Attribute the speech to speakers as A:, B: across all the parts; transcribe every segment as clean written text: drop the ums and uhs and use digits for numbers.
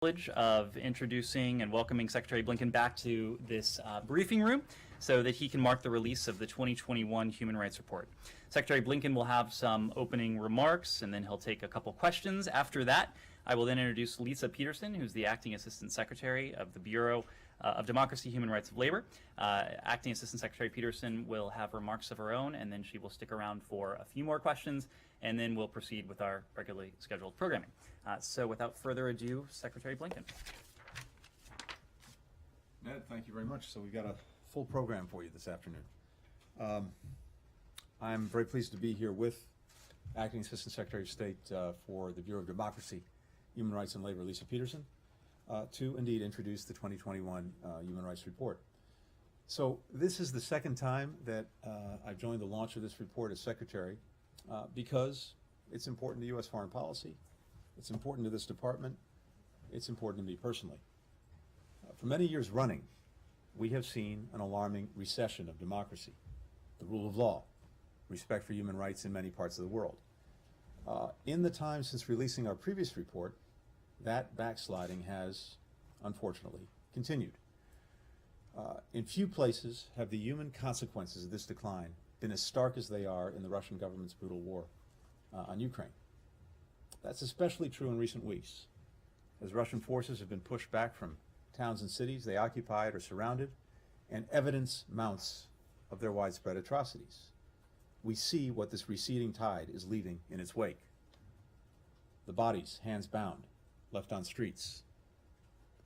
A: privilege of introducing and welcoming Secretary Blinken back to this briefing room so that he can mark the release of the 2021 Human Rights Report. Secretary Blinken will have some opening remarks, and then he'll take a couple questions. After that, I will then introduce Lisa Peterson, who's the Acting Assistant Secretary of the Bureau of Democracy, Human Rights of Labor. Acting Assistant Secretary Peterson will have remarks of her own, and then she will stick around for a few more questions, and then we'll proceed with our regularly scheduled programming. So without further ado, Secretary Blinken.
B: Ned, thank you very much. So we've got a full program for you this afternoon. I'm very pleased to be here with Acting Assistant Secretary of State for the Bureau of Democracy, Human Rights and Labor, Lisa Peterson, to indeed introduce the 2021 Human Rights Report. So this is the second time that I've joined the launch of this report as Secretary because it's important to U.S. foreign policy, it's important to this department, it's important to me personally. For many years running, we have seen an alarming recession of democracy, the rule of law, respect for human rights in many parts of the world. In the time since releasing our previous report, that backsliding has, unfortunately, continued. In few places have the human consequences of this decline been as stark as they are in the Russian government's brutal war on Ukraine. That's especially true in recent weeks. As Russian forces have been pushed back from towns and cities they occupied or surrounded, and evidence mounts of their widespread atrocities. We see what this receding tide is leaving in its wake. The bodies, hands bound, left on streets.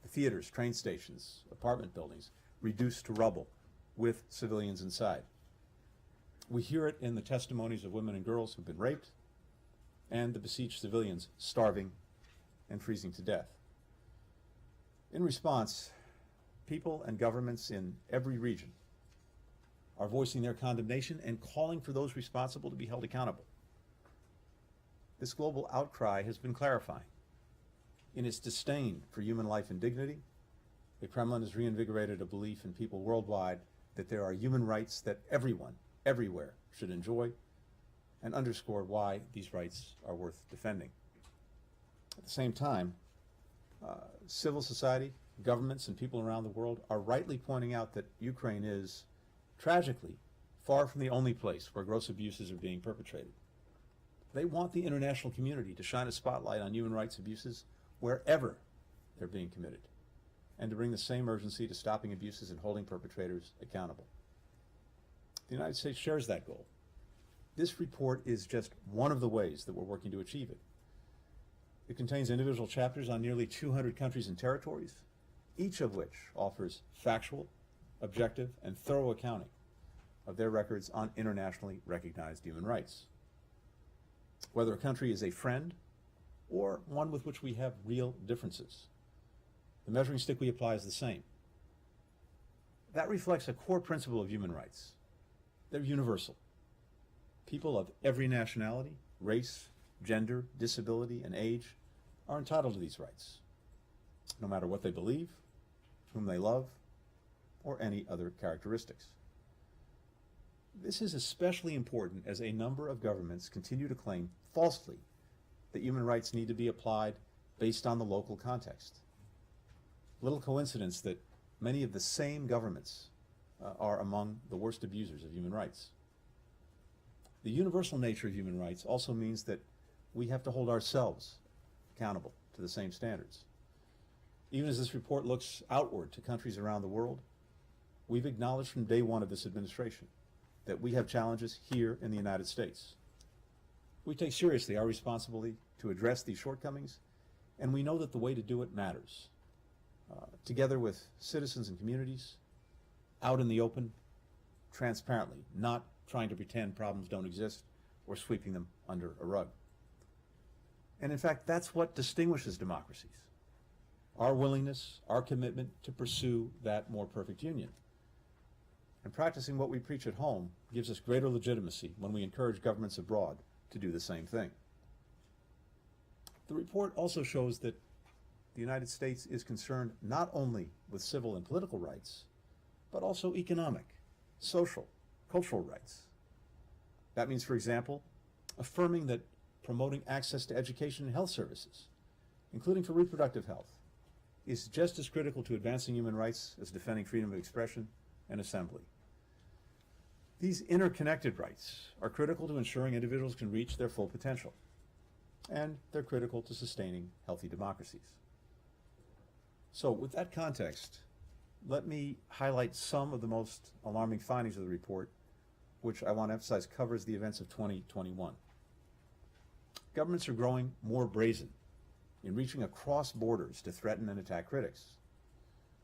B: The theaters, train stations, apartment buildings reduced to rubble with civilians inside. We hear it in the testimonies of women and girls who've been raped and the besieged civilians starving and freezing to death. In response, people and governments in every region are voicing their condemnation and calling for those responsible to be held accountable. This global outcry has been clarifying. In its disdain for human life and dignity, the Kremlin has reinvigorated a belief in people worldwide that there are human rights that everyone, everywhere, should enjoy, and underscore why these rights are worth defending. At the same time, civil society, governments, and people around the world are rightly pointing out that Ukraine is, tragically, far from the only place where gross abuses are being perpetrated. They want the international community to shine a spotlight on human rights abuses wherever they're being committed, and to bring the same urgency to stopping abuses and holding perpetrators accountable. The United States shares that goal. This report is just one of the ways that we're working to achieve it. It contains individual chapters on nearly 200 countries and territories, each of which offers factual, objective, and thorough accounting of their records on internationally recognized human rights. Whether a country is a friend or one with which we have real differences, the measuring stick we apply is the same. That reflects a core principle of human rights. They're universal. People of every nationality, race, gender, disability, and age are entitled to these rights, no matter what they believe, whom they love, or any other characteristics. This is especially important as a number of governments continue to claim falsely that human rights need to be applied based on the local context. Little coincidence that many of the same governments are among the worst abusers of human rights. The universal nature of human rights also means that we have to hold ourselves accountable to the same standards. Even as this report looks outward to countries around the world, we've acknowledged from day one of this administration that we have challenges here in the United States. We take seriously our responsibility to address these shortcomings, and we know that the way to do it matters. Together with citizens and communities, out in the open, transparently, not trying to pretend problems don't exist or sweeping them under a rug. And in fact, that's what distinguishes democracies. Our willingness, our commitment to pursue that more perfect union. And practicing what we preach at home gives us greater legitimacy when we encourage governments abroad to do the same thing. The report also shows that the United States is concerned not only with civil and political rights, but also economic, social, cultural rights. That means, for example, affirming that promoting access to education and health services, including for reproductive health, is just as critical to advancing human rights as defending freedom of expression and assembly. These interconnected rights are critical to ensuring individuals can reach their full potential, and they're critical to sustaining healthy democracies. So with that context, let me highlight some of the most alarming findings of the report, which I want to emphasize covers the events of 2021. Governments are growing more brazen in reaching across borders to threaten and attack critics.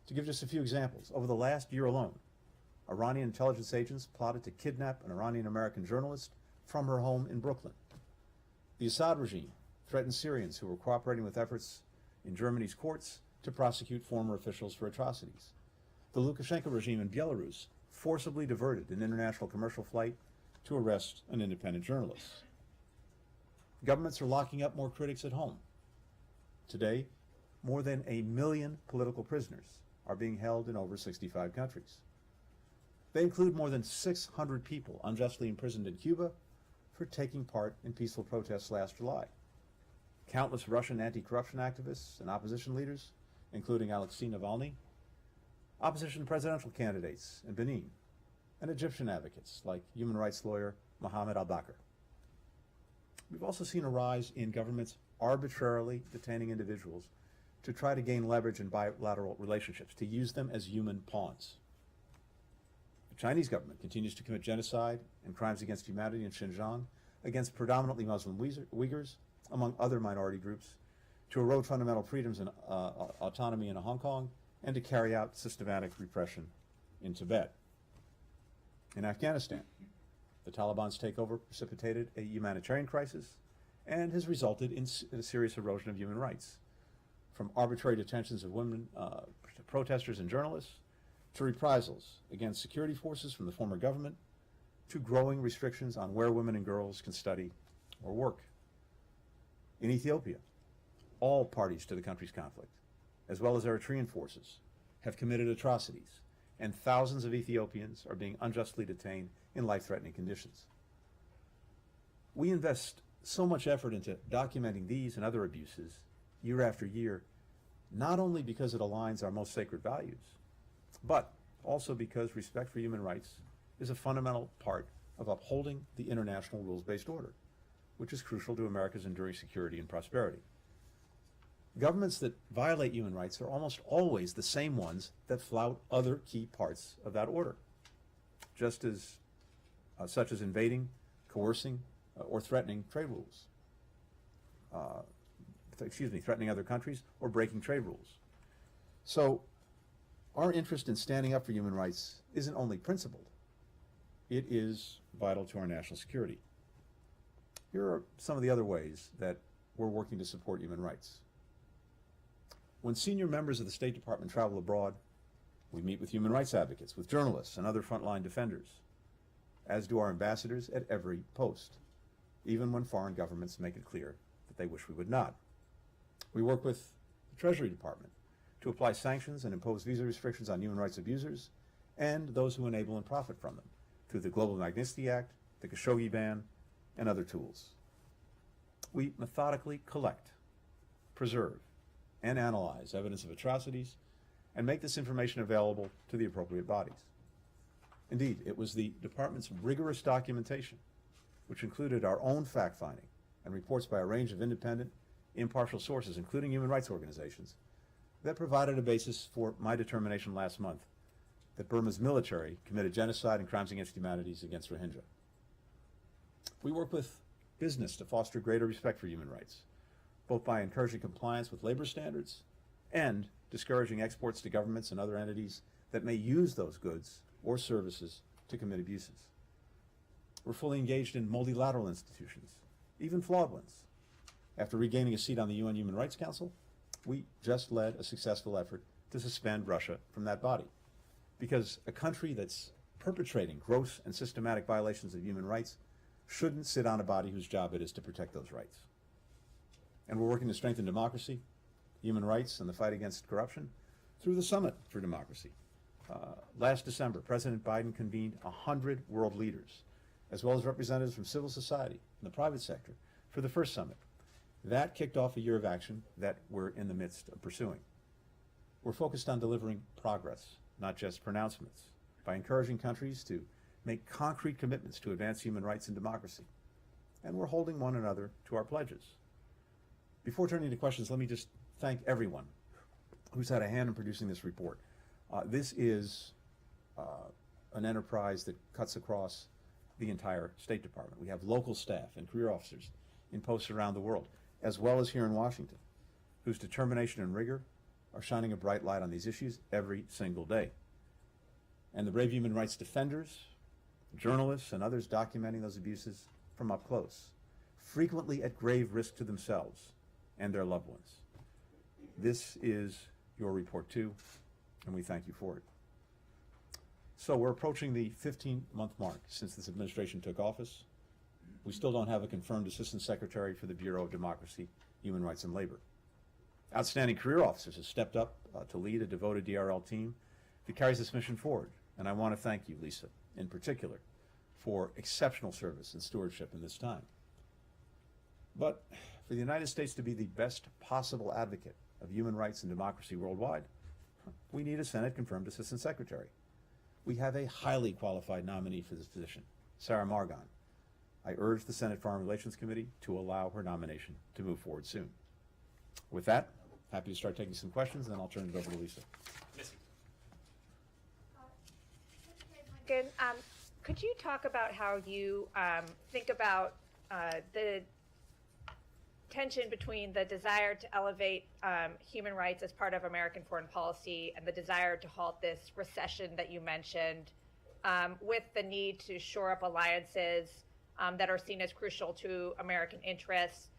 B: To give just a few examples, over the last year alone, Iranian intelligence agents plotted to kidnap an Iranian-American journalist from her home in Brooklyn. The Assad regime threatened Syrians who were cooperating with efforts in Germany's courts to prosecute former officials for atrocities. The Lukashenko regime in Belarus forcibly diverted an international commercial flight to arrest an independent journalist. Governments are locking up more critics at home. Today, more than 1 million political prisoners are being held in over 65 countries. They include more than 600 people unjustly imprisoned in Cuba for taking part in peaceful protests last July. Countless Russian anti-corruption activists and opposition leaders, including Alexei Navalny, opposition presidential candidates in Benin, and Egyptian advocates like human rights lawyer Mohammed al-Bakr. We've also seen a rise in governments arbitrarily detaining individuals to try to gain leverage in bilateral relationships, to use them as human pawns. The Chinese government continues to commit genocide and crimes against humanity in Xinjiang against predominantly Muslim Uyghurs, among other minority groups, to erode fundamental freedoms and autonomy in Hong Kong, and to carry out systematic repression in Tibet. In Afghanistan, the Taliban's takeover precipitated a humanitarian crisis and has resulted in a serious erosion of human rights, from arbitrary detentions of women, protesters and journalists, to reprisals against security forces from the former government, to growing restrictions on where women and girls can study or work. In Ethiopia, all parties to the country's conflict, as well as Eritrean forces, have committed atrocities, and thousands of Ethiopians are being unjustly detained in life-threatening conditions. We invest so much effort into documenting these and other abuses year after year, not only because it aligns our most sacred values, but also because respect for human rights is a fundamental part of upholding the international rules-based order, which is crucial to America's enduring security and prosperity. Governments that violate human rights are almost always the same ones that flout other key parts of that order, just as such as invading, coercing, or threatening trade rules. Threatening other countries or breaking trade rules. So our interest in standing up for human rights isn't only principled, it is vital to our national security. Here are some of the other ways that we're working to support human rights. When senior members of the State Department travel abroad, we meet with human rights advocates, with journalists and other frontline defenders, as do our ambassadors at every post, even when foreign governments make it clear that they wish we would not. We work with the Treasury Department to apply sanctions and impose visa restrictions on human rights abusers and those who enable and profit from them through the Global Magnitsky Act, the Khashoggi ban, and other tools. We methodically collect, preserve, and analyze evidence of atrocities and make this information available to the appropriate bodies. Indeed, it was the department's rigorous documentation, which included our own fact-finding and reports by a range of independent, impartial sources, including human rights organizations, that provided a basis for my determination last month that Burma's military committed genocide and crimes against humanity against Rohingya. We work with business to foster greater respect for human rights, both by encouraging compliance with labor standards and discouraging exports to governments and other entities that may use those goods or services to commit abuses. We're fully engaged in multilateral institutions, even flawed ones. After regaining a seat on the UN Human Rights Council, we just led a successful effort to suspend Russia from that body, because a country that's perpetrating gross and systematic violations of human rights shouldn't sit on a body whose job it is to protect those rights. And we're working to strengthen democracy, human rights, and the fight against corruption through the Summit for Democracy. Last December, President Biden convened 100 world leaders, as well as representatives from civil society and the private sector, for the first summit. That kicked off a year of action that we're in the midst of pursuing. We're focused on delivering progress, not just pronouncements, by encouraging countries to make concrete commitments to advance human rights and democracy. And we're holding one another to our pledges. Before turning to questions, let me just thank everyone who's had a hand in producing this report. This is an enterprise that cuts across the entire State Department. We have local staff and career officers in posts around the world, as well as here in Washington, whose determination and rigor are shining a bright light on these issues every single day. And the brave human rights defenders, journalists, and others documenting those abuses from up close, frequently at grave risk to themselves and their loved ones. This is your report too, and we thank you for it. So we're approaching the 15-month mark since this administration took office. We still don't have a confirmed Assistant Secretary for the Bureau of Democracy, Human Rights, and Labor. Outstanding career officers have stepped up to lead a devoted DRL team that carries this mission forward. And I want to thank you, Lisa, in particular, for exceptional service and stewardship in this time. But for the United States to be the best possible advocate of human rights and democracy worldwide, we need a Senate-confirmed Assistant Secretary. We have a highly qualified nominee for this position, Sarah Margon. I urge the Senate Foreign Relations Committee to allow her nomination to move forward soon. With that, happy to start taking some questions, and then I'll turn it over to Lisa.
C: Secretary Blinken, could you talk about how you think about the tension between the desire to elevate human rights as part of American foreign policy and the desire to halt this recession that you mentioned, with the need to shore up alliances that are seen as crucial to American interests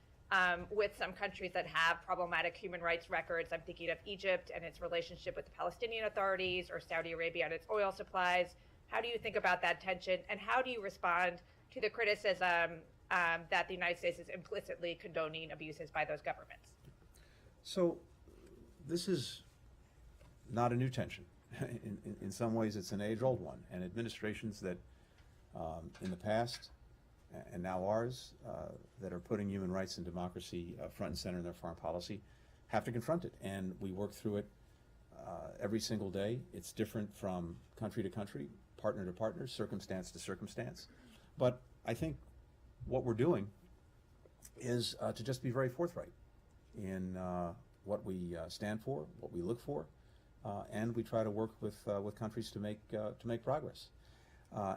C: with some countries that have problematic human rights records? I'm thinking of Egypt and its relationship with the Palestinian authorities, or Saudi Arabia and its oil supplies. How do you think about that tension, and how do you respond to the criticism that the United States is implicitly condoning abuses by those governments?
B: So this is not a new tension. In some ways, it's an age-old one, and administrations that in the past and now ours that are putting human rights and democracy front and center in their foreign policy have to confront it, and we work through it every single day. It's different from country to country, partner to partner, circumstance to circumstance. But I think what we're doing is to just be very forthright in what we stand for, what we look for, and we try to work with countries to make progress.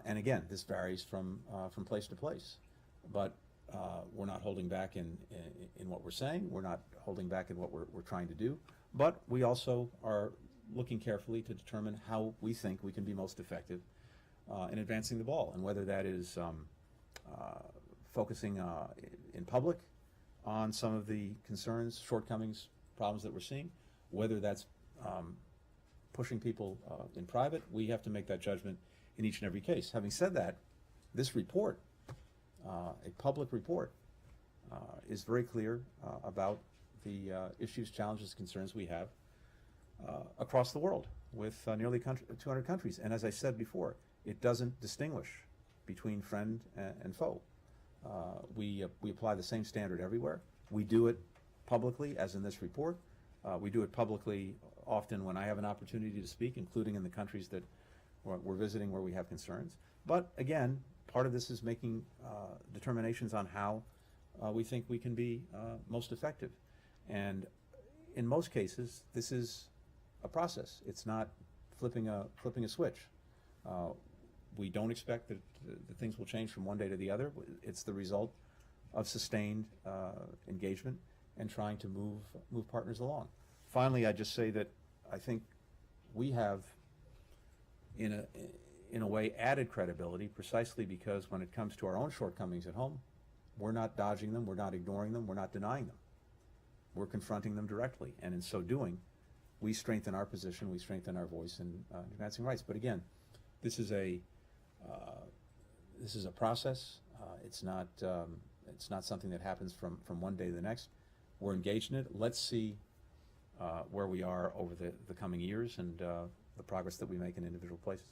B: And again, this varies from place to place, but we're not holding back in what we're saying. We're not holding back in what we're trying to do, but we also are looking carefully to determine how we think we can be most effective in advancing the ball, and whether that is focusing in public on some of the concerns, shortcomings, problems that we're seeing, whether that's pushing people in private. We have to make that judgment in each and every case. Having said that, this report, a public report, is very clear about the issues, challenges, concerns we have across the world with nearly 200 countries. And as I said before, it doesn't distinguish between friend and foe. We apply the same standard everywhere. We do it publicly, as in this report. We do it publicly often when I have an opportunity to speak, including in the countries that we're visiting where we have concerns. But again, part of this is making determinations on how we think we can be most effective. And in most cases, this is a process. It's not flipping a switch. We don't expect that things will change from one day to the other. It's the result of sustained engagement and trying to move partners along. Finally, I just say that I think we have, in a way, added credibility precisely because when it comes to our own shortcomings at home, we're not dodging them, we're not ignoring them, we're not denying them. We're confronting them directly, and in so doing, we strengthen our position, we strengthen our voice in advancing rights. But again, this is a process. It's not something that happens from one day to the next. We're engaged in it. Let's see where we are over the coming years and the progress that we make in individual places.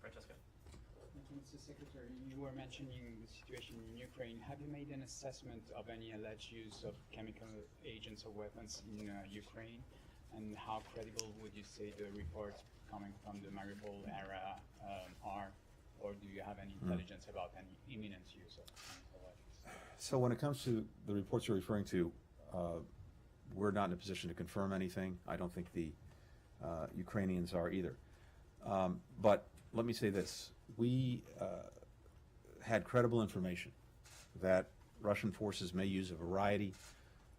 A: Francesca.
D: Thank you, Mr. Secretary. You were mentioning the situation in Ukraine. Have you made an assessment of any alleged use of chemical agents or weapons in Ukraine? And how credible would you say the reports coming from the Mariupol era are? Or do you have any intelligence about any imminent use of chemical weapons?
B: So when it comes to the reports you're referring to, we're not in a position to confirm anything. I don't think the Ukrainians are either. But let me say this. We had credible information that Russian forces may use a variety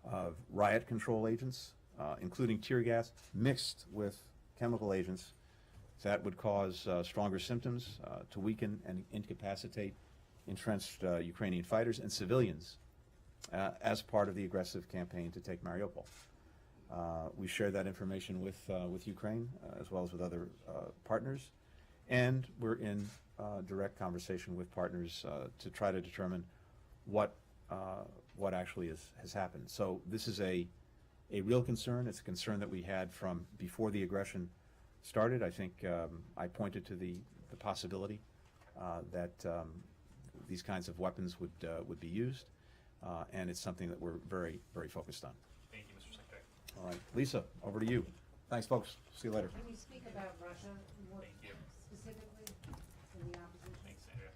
B: of riot control agents, including tear gas, mixed with chemical agents that would cause stronger symptoms, to weaken and incapacitate entrenched Ukrainian fighters and civilians as part of the aggressive campaign to take Mariupol. We share that information with Ukraine as well as with other partners, and we're in direct conversation with partners to try to determine what actually has happened. So this is a real concern. It's a concern that we had from before the aggression started. I think I pointed to the possibility that these kinds of weapons would be used, and it's something that we're very, very focused on.
A: Thank you, Mr. Secretary.
B: All right, Lisa, over to you. Thanks, folks. See you later.
E: When you speak about Russia, what
A: Thank you.
E: specifically in the opposition?
A: Thanks, Andrea.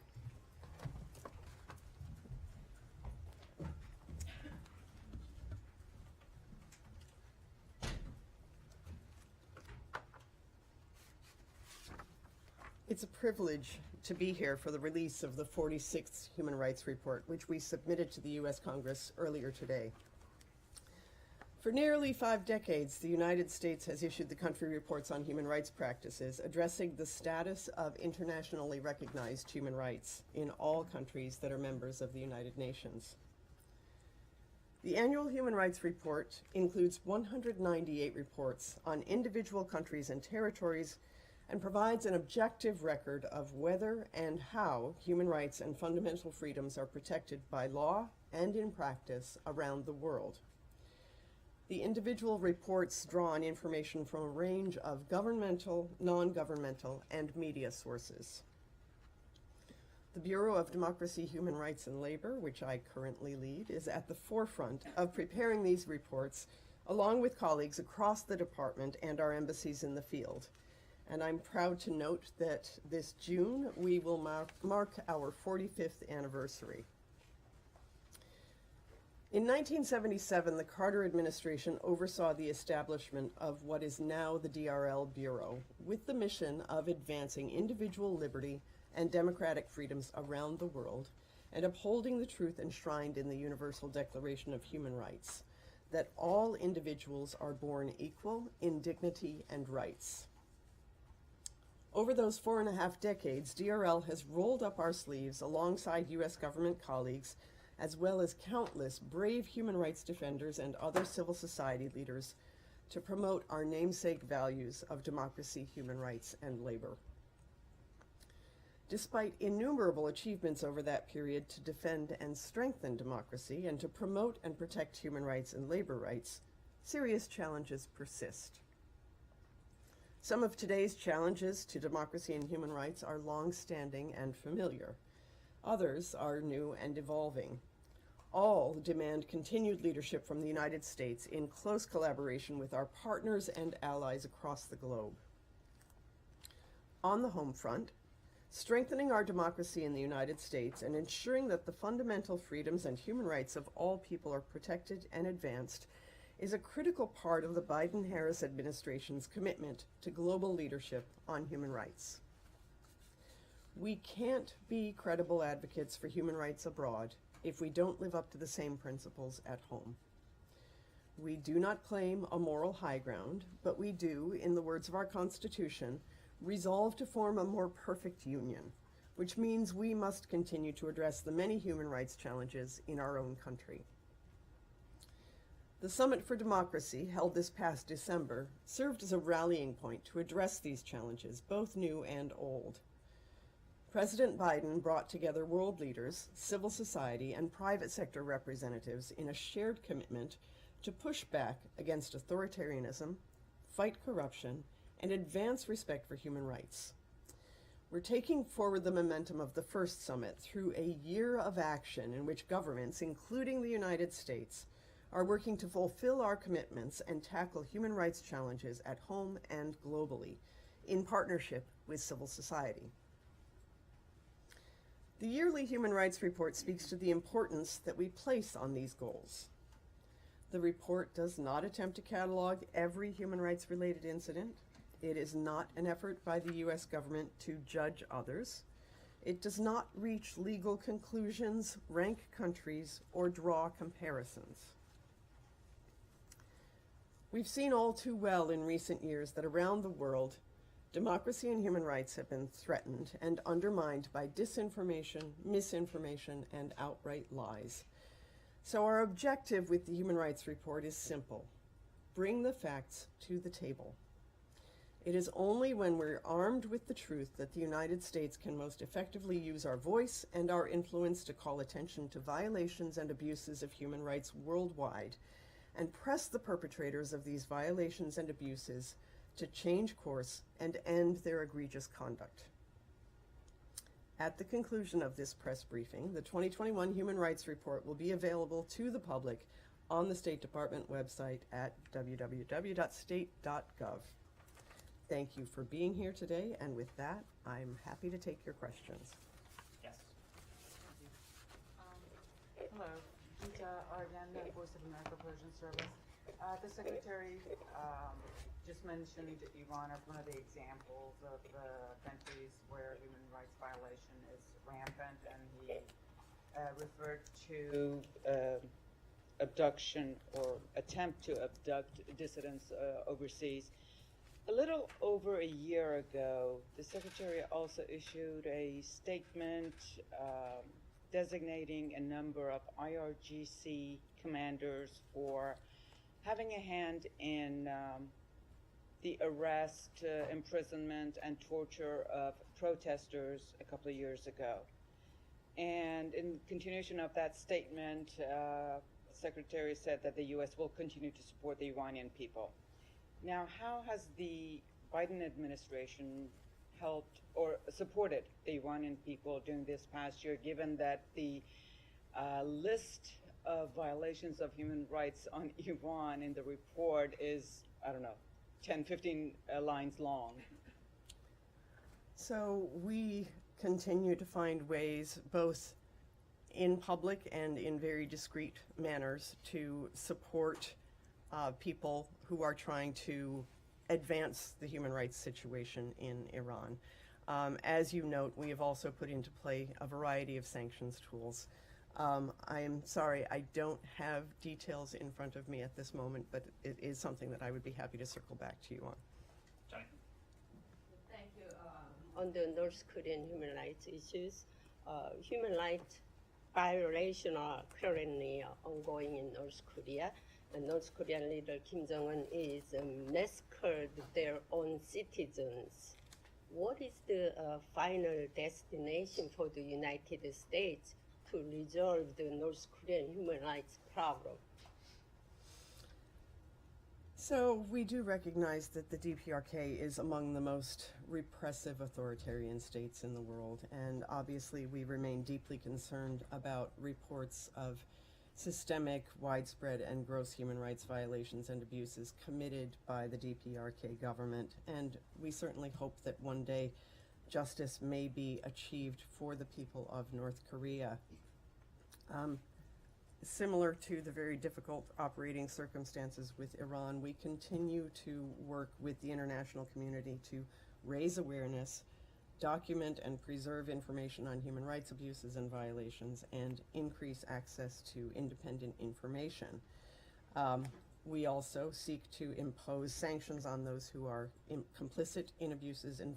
F: It's a privilege to be here for the release of the 46th Human Rights Report, which we submitted to the U.S. Congress earlier today. For nearly 5 decades, the United States has issued the country reports on human rights practices, addressing the status of internationally recognized human rights in all countries that are members of the United Nations. The annual Human Rights Report includes 198 reports on individual countries and territories and provides an objective record of whether and how human rights and fundamental freedoms are protected by law and in practice around the world. The individual reports draw on information from a range of governmental, non-governmental, and media sources. The Bureau of Democracy, Human Rights, and Labor, which I currently lead, is at the forefront of preparing these reports, along with colleagues across the department and our embassies in the field. And I'm proud to note that this June we will mark our 45th anniversary. In 1977, the Carter administration oversaw the establishment of what is now the DRL Bureau, with the mission of advancing individual liberty and democratic freedoms around the world and upholding the truth enshrined in the Universal Declaration of Human Rights, that all individuals are born equal in dignity and rights. Over those 4.5 decades, DRL has rolled up our sleeves alongside U.S. government colleagues, as well as countless brave human rights defenders and other civil society leaders, to promote our namesake values of democracy, human rights, and labor. Despite innumerable achievements over that period to defend and strengthen democracy and to promote and protect human rights and labor rights, serious challenges persist. Some of today's challenges to democracy and human rights are long-standing and familiar. Others are new and evolving. All demand continued leadership from the United States in close collaboration with our partners and allies across the globe. On the home front, strengthening our democracy in the United States and ensuring that the fundamental freedoms and human rights of all people are protected and advanced is a critical part of the Biden-Harris administration's commitment to global leadership on human rights. We can't be credible advocates for human rights abroad if we don't live up to the same principles at home. We do not claim a moral high ground, but we do, in the words of our Constitution, resolve to form a more perfect union, which means we must continue to address the many human rights challenges in our own country. The Summit for Democracy, held this past December, served as a rallying point to address these challenges, both new and old. President Biden brought together world leaders, civil society, and private sector representatives in a shared commitment to push back against authoritarianism, fight corruption, and advance respect for human rights. We're taking forward the momentum of the first summit through a year of action in which governments, including the United States, are working to fulfill our commitments and tackle human rights challenges at home and globally in partnership with civil society. The yearly Human Rights Report speaks to the importance that we place on these goals. The report does not attempt to catalog every human rights related incident. It is not an effort by the US government to judge others. It does not reach legal conclusions, rank countries, or draw comparisons. We've seen all too well in recent years that around the world, democracy and human rights have been threatened and undermined by disinformation, misinformation, and outright lies. So our objective with the Human Rights Report is simple: bring the facts to the table. It is only when we're armed with the truth that the United States can most effectively use our voice and our influence to call attention to violations and abuses of human rights worldwide and press the perpetrators of these violations and abuses to change course and end their egregious conduct. At the conclusion of this press briefing, the 2021 Human Rights Report will be available to the public on the State Department website at www.state.gov. Thank you for being here today, and with that, I'm happy to take your questions.
A: Yes.
G: Hello, Gita Argan, Voice of America Persian Service. The Secretary just mentioned Iran as one of the examples of countries where human rights violation is rampant, and he referred to abduction or attempt to abduct dissidents overseas. A little over a year ago, the Secretary also issued a statement designating a number of IRGC commanders for having a hand in the arrest, imprisonment, and torture of protesters a couple of years ago. And in continuation of that statement, the Secretary said that the U.S. will continue to support the Iranian people. Now, how has the Biden administration helped or supported the Iranian people during this past year, given that the list of violations of human rights on Iran in the report is, I don't know, 10, 15 lines long?
F: So we continue to find ways, both in public and in very discreet manners, to support people who are trying to advance the human rights situation in Iran. As you note, we have also put into play a variety of sanctions tools. I am sorry, I don't have details in front of me at this moment, but it is something that I would be happy to circle back to you on.
A: Johnny.
H: Thank you. On the North Korean human rights issues, human rights violations are currently ongoing in North Korea. And North Korean leader Kim Jong-un is massacred their own citizens. What is the final destination for the United States to resolve the North Korean human rights problem?
F: So we do recognize that the DPRK is among the most repressive authoritarian states in the world, and obviously we remain deeply concerned about reports of systemic, widespread, and gross human rights violations and abuses committed by the DPRK government, and we certainly hope that one day justice may be achieved for the people of North Korea. Similar to the very difficult operating circumstances with Iran, we continue to work with the international community to raise awareness, document and preserve information on human rights abuses and violations, and increase access to independent information. We also seek to impose sanctions on those who are complicit in abuses and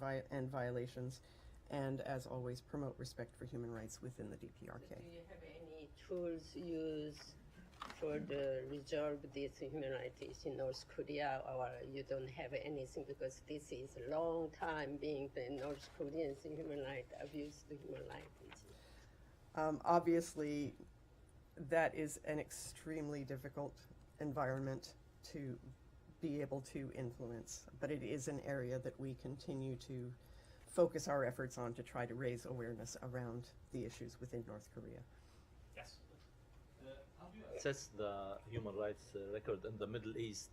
F: violations, and as always, promote respect for human rights within the DPRK.
H: Do you have any tools used for the resolve these human rights issues in North Korea, or you don't have anything because this is a long time being the North Koreans human rights abuse the human rights issue?
F: Obviously, that is an extremely difficult environment to be able to influence, but it is an area that we continue to focus our efforts on to try to raise awareness around the issues within North Korea.
A: Yes.
I: How do you assess the human rights record in the Middle East?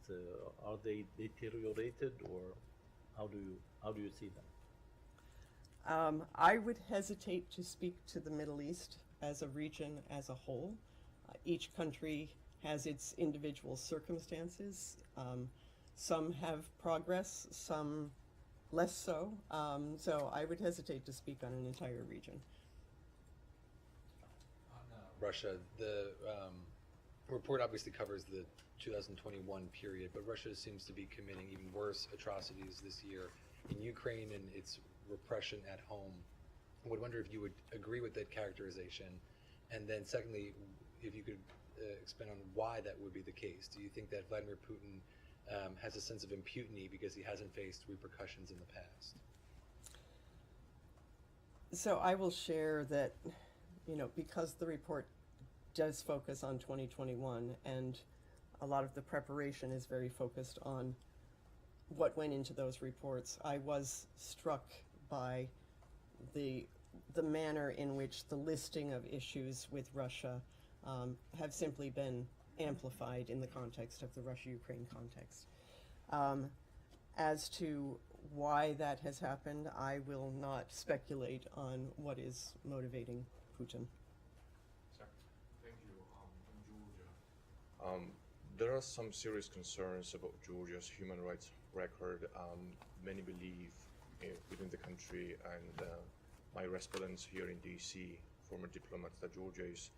I: Are they deteriorated, or how do you see them?
F: I would hesitate to speak to the Middle East as a region as a whole. Each country has its individual circumstances. Some have progress, some less so. So I would hesitate to speak on an entire region.
J: Russia, the report obviously covers the 2021 period, but Russia seems to be committing even worse atrocities this year in Ukraine and its repression at home. I would wonder if you would agree with that characterization, and then secondly, if you could expand on why that would be the case. Do you think that Vladimir Putin has a sense of impunity because he hasn't faced repercussions in the past?
F: So I will share that, because the report does focus on 2021 and a lot of the preparation is very focused on what went into those reports, I was struck by the manner in which the listing of issues with Russia have simply been amplified in the context of the Russia-Ukraine context. As to why that has happened, I will not speculate on what is motivating Putin.
K: Thank you. In Georgia, there are some serious concerns about Georgia's human rights record. Many believe within the country, and my respondents here in DC, former diplomats, that Georgia is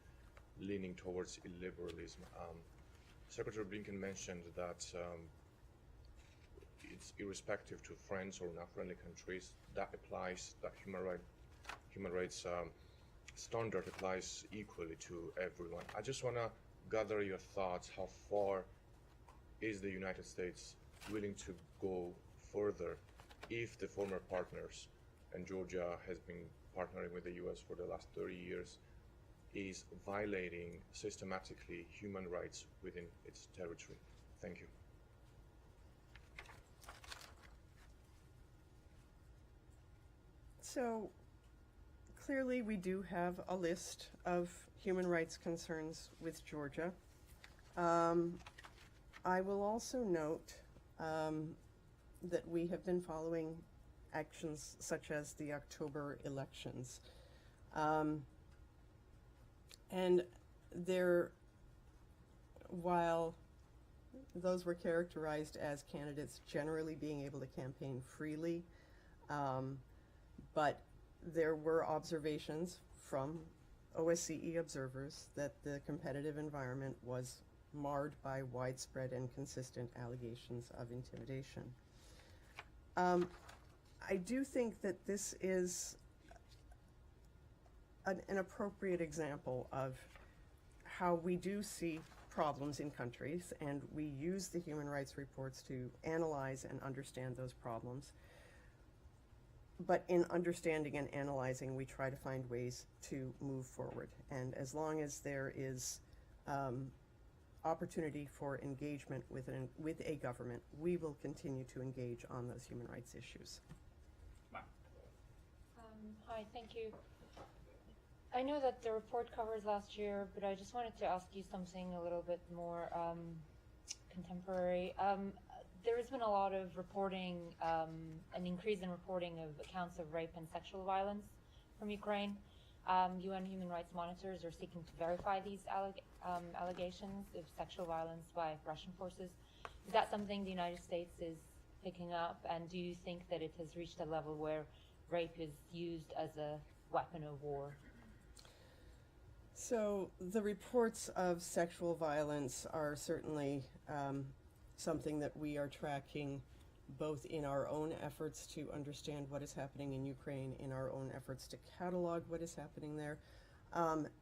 K: leaning towards illiberalism. Secretary Blinken mentioned that it's irrespective to friends or not-friendly countries. That applies, that human rights standard applies equally to everyone. I just want to gather your thoughts. How far is the United States willing to go further if the former partners, and Georgia has been partnering with the US for the last 30 years, is violating systematically human rights within its territory? Thank you.
F: So clearly we do have a list of human rights concerns with Georgia. I will also note that we have been following actions such as the October elections. And while those were characterized as candidates generally being able to campaign freely, but there were observations from OSCE observers that the competitive environment was marred by widespread and consistent allegations of intimidation. I do think that this is an appropriate example of how we do see problems in countries, and we use the human rights reports to analyze and understand those problems. But in understanding and analyzing, we try to find ways to move forward. And as long as there is opportunity for engagement with a government, we will continue to engage on those human rights issues.
L: Hi, thank you. I know that the report covers last year, but I just wanted to ask you something a little bit more contemporary. There has been a lot of reporting, an increase in reporting of accounts of rape and sexual violence from Ukraine. UN human rights monitors are seeking to verify these allegations of sexual violence by Russian forces. Is that something the United States is picking up, and do you think that it has reached a level where rape is used as a weapon of war?
F: So the reports of sexual violence are certainly something that we are tracking both in our own efforts to understand what is happening in Ukraine, in our own efforts to catalog what is happening there,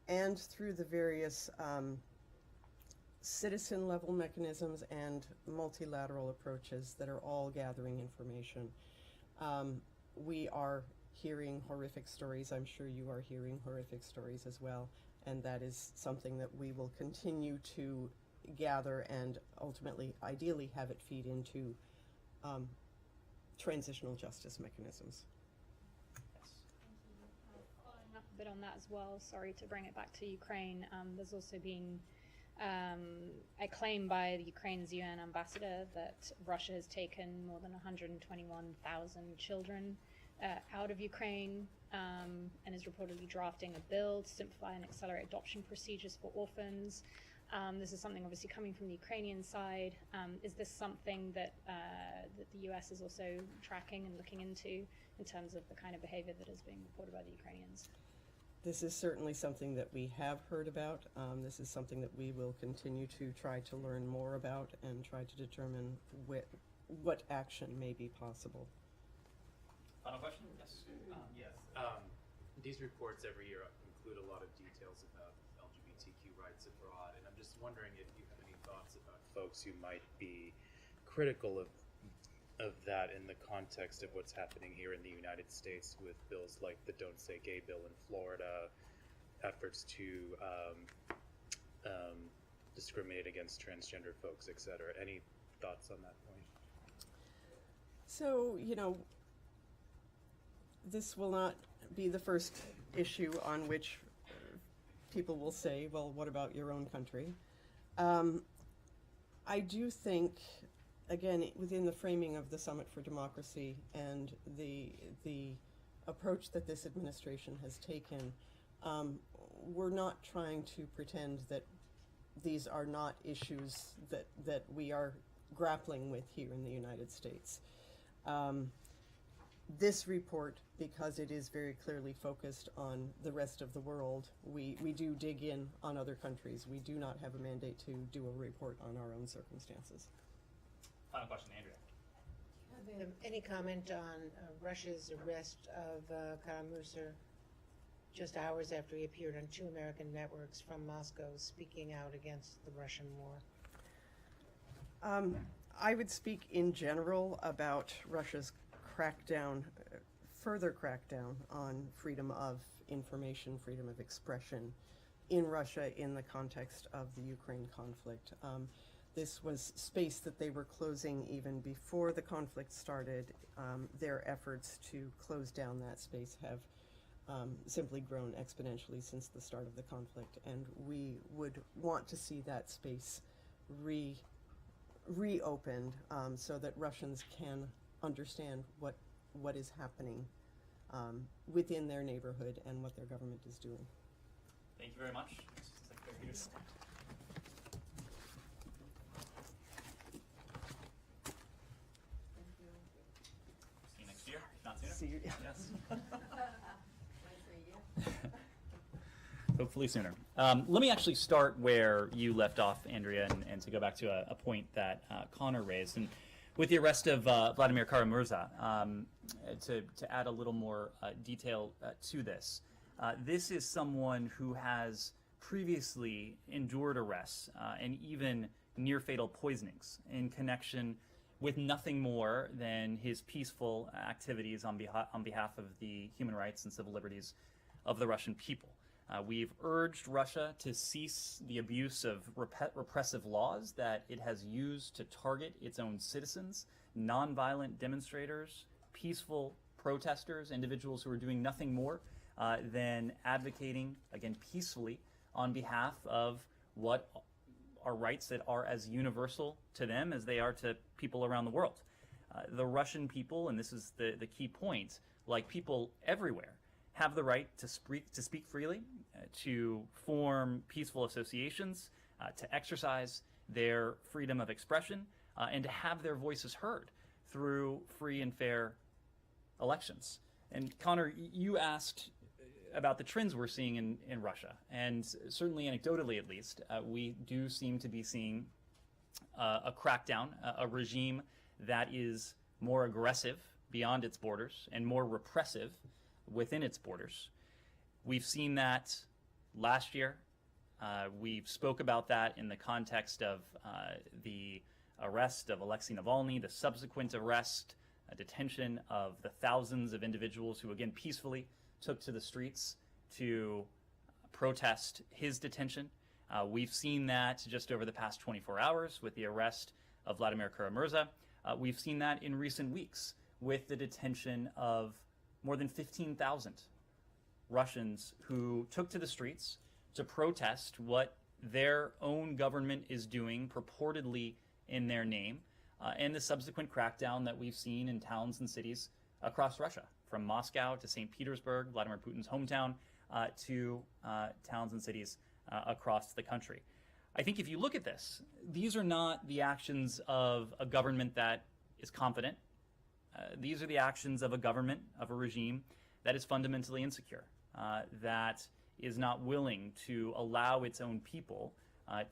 F: and through the various citizen-level mechanisms and multilateral approaches that are all gathering information. We are hearing horrific stories. I'm sure you are hearing horrific stories as well, and that is something that we will continue to gather and ultimately, ideally, have it feed into transitional justice mechanisms.
M: Following up a bit on that as well, sorry to bring it back to Ukraine, there's also been a claim by Ukraine's UN ambassador that Russia has taken more than 121,000 children out of Ukraine and is reportedly drafting a bill to simplify and accelerate adoption procedures for orphans. This is something obviously coming from the Ukrainian side. Is this something that the US is also tracking and looking into in terms of the kind of behavior that is being reported by the Ukrainians?
F: This is certainly something that we have heard about. This is something that we will continue to try to learn more about and try to determine what action may be possible.
A: Final question? Yes.
N: Yes. These reports every year include a lot of details about LGBTQ rights abroad, and I'm just wondering if you have any thoughts about folks who might be critical of that in the context of what's happening here in the United States with bills like the Don't Say Gay bill in Florida, efforts to discriminate against transgender folks, etc. Any thoughts on that point?
F: So, this will not be the first issue on which people will say, well, what about your own country? I do think, again, within the framing of the Summit for Democracy and the approach that this administration has taken, we're not trying to pretend that these are not issues that we are grappling with here in the United States. This report, because it is very clearly focused on the rest of the world, we do dig in on other countries. We do not have a mandate to do a report on our own circumstances.
A: Final question, Andrea.
E: Any comment on Russia's arrest of Kara-Murza just hours after he appeared on 2 American networks from Moscow speaking out against the Russian war?
F: I would speak in general about Russia's further crackdown on freedom of information, freedom of expression in Russia in the context of the Ukraine conflict. This was space that they were closing even before the conflict started. Their efforts to close down that space have simply grown exponentially since the start of the conflict, and we would want to see that space reopened so that Russians can understand what is happening within their neighborhood and what their government is doing.
A: Thank you very much, Secretary Peterson. See you next year, if not sooner.
F: See you.
A: Yes. Hopefully sooner. Let me actually start where you left off, Andrea, and to go back to a point that Connor raised. And with the arrest of Vladimir Kara-Murza, to add a little more detail to this, this is someone who has previously endured arrests and even near-fatal poisonings in connection with nothing more than his peaceful activities on behalf of the human rights and civil liberties of the Russian people. We've urged Russia to cease the abuse of repressive laws that it has used to target its own citizens, nonviolent demonstrators, peaceful protesters, individuals who are doing nothing more than advocating, again, peacefully on behalf of what are rights that are as universal to them as they are to people around the world. The Russian people, and this is the key point, like people everywhere, have the right to speak freely, to form peaceful associations, to exercise their freedom of expression, and to have their voices heard through free and fair elections. And Connor, you asked about the trends we're seeing in Russia, and certainly anecdotally at least, we do seem to be seeing a crackdown, a regime that is more aggressive beyond its borders and more repressive within its borders. We've seen that last year. We spoke about that in the context of the arrest of Alexei Navalny, the subsequent arrest, detention of the thousands of individuals who, again, peacefully took to the streets to protest his detention. We've seen that just over the past 24 hours with the arrest of Vladimir Kara-Murza. We've seen that in recent weeks with the detention of more than 15,000 Russians who took to the streets to protest what their own government is doing purportedly in their name, and the subsequent crackdown that we've seen in towns and cities across Russia, from Moscow to St. Petersburg, Vladimir Putin's hometown, to towns and cities across the country. I think if you look at this, these are not the actions of a government that is confident. These are the actions of a government, of a regime that is fundamentally insecure, that is not willing to allow its own people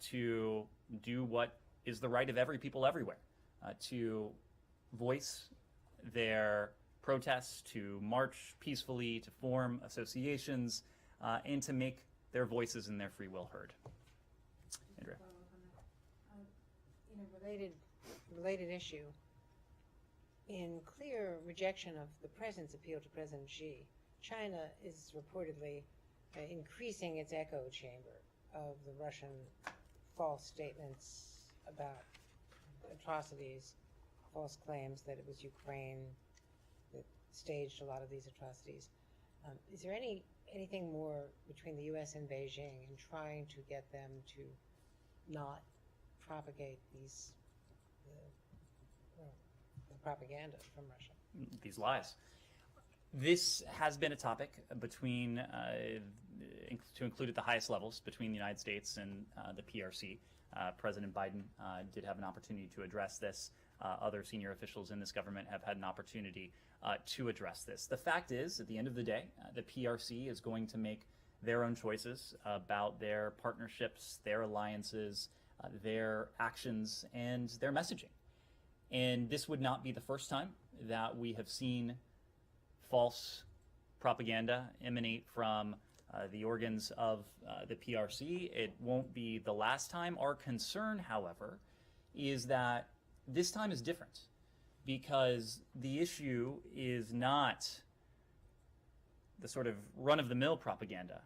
A: to do what is the right of every people everywhere, to voice their protests, to march peacefully, to form associations, and to make their voices and their free will heard. Andrea.
E: In a related issue, in clear rejection of the President's appeal to President Xi, China is reportedly increasing its echo chamber of the Russian false statements about atrocities, false claims that it was Ukraine that staged a lot of these atrocities. Is there anything more between the U.S. and Beijing in trying to get them to not propagate these the propaganda from Russia?
A: These lies. This has been a topic between, to include at the highest levels, between the United States and the PRC. President Biden did have an opportunity to address this. Other senior officials in this government have had an opportunity to address this. The fact is, at the end of the day, the PRC is going to make their own choices about their partnerships, their alliances, their actions, and their messaging. And this would not be the first time that we have seen false propaganda emanate from the organs of the PRC. It won't be the last time. Our concern, however, is that this time is different, because the issue is not the sort of run-of-the-mill propaganda